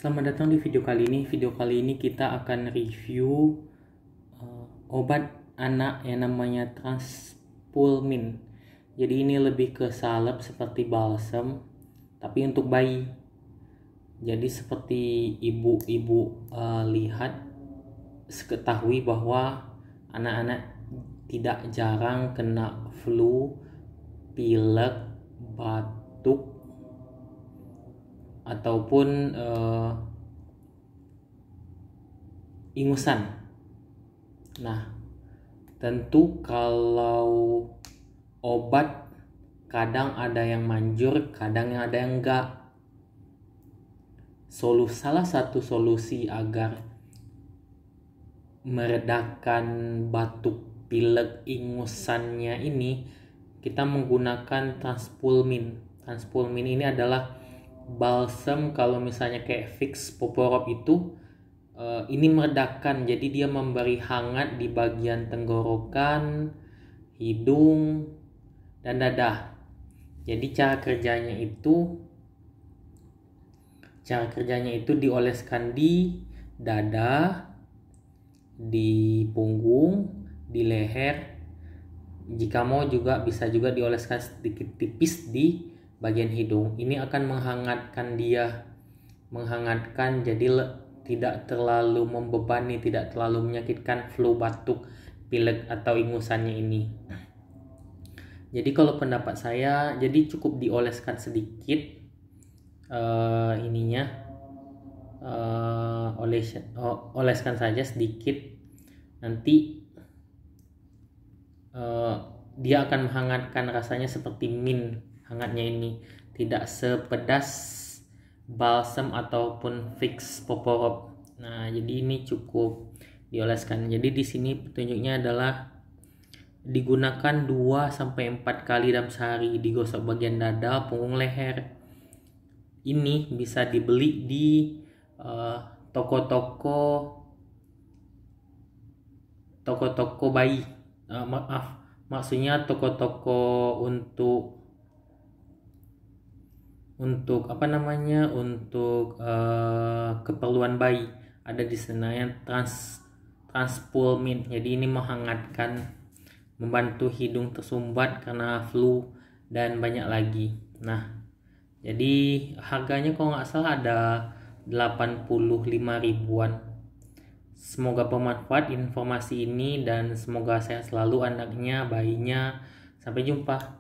Selamat datang di video kali ini. Video kali ini kita akan review obat anak yang namanya Transpulmin. Jadi ini lebih ke salep seperti balsem, tapi untuk bayi. Jadi seperti ibu-ibu lihat, ketahui bahwa anak-anak tidak jarang kena flu, pilek, batuk, ataupun ingusan. Nah, tentu kalau obat kadang ada yang manjur, kadang yang ada yang enggak. Salah satu solusi agar meredakan batuk, pilek, ingusannya ini kita menggunakan Transpulmin. Transpulmin ini adalah balsem. Kalau misalnya kayak Vicks Poporop itu ini meredakan, jadi dia memberi hangat di bagian tenggorokan, hidung, dan dada. Jadi cara kerjanya itu dioleskan di dada, di punggung, di leher. Jika mau juga bisa juga dioleskan sedikit tipis di bagian hidung. Ini akan menghangatkan, jadi tidak terlalu membebani, tidak terlalu menyakitkan flu, batuk, pilek atau ingusannya ini. Jadi kalau pendapat saya, jadi cukup dioleskan sedikit oleskan saja sedikit. Nanti dia akan menghangatkan, rasanya seperti mint hangatnya ini, tidak sepedas balsem ataupun Vicks Poporop. Nah, jadi ini cukup dioleskan. Jadi di sini petunjuknya adalah digunakan 2-4 kali dalam sehari, digosok bagian dada, punggung, leher. Ini bisa dibeli di toko-toko bayi. Maksudnya toko-toko untuk keperluan bayi, ada di sana yang Transpulmin. Jadi ini menghangatkan, membantu hidung tersumbat karena flu, dan banyak lagi. Nah, jadi harganya kalau nggak salah ada 85 ribuan. Semoga bermanfaat informasi ini, dan semoga sehat selalu anaknya, bayinya. Sampai jumpa.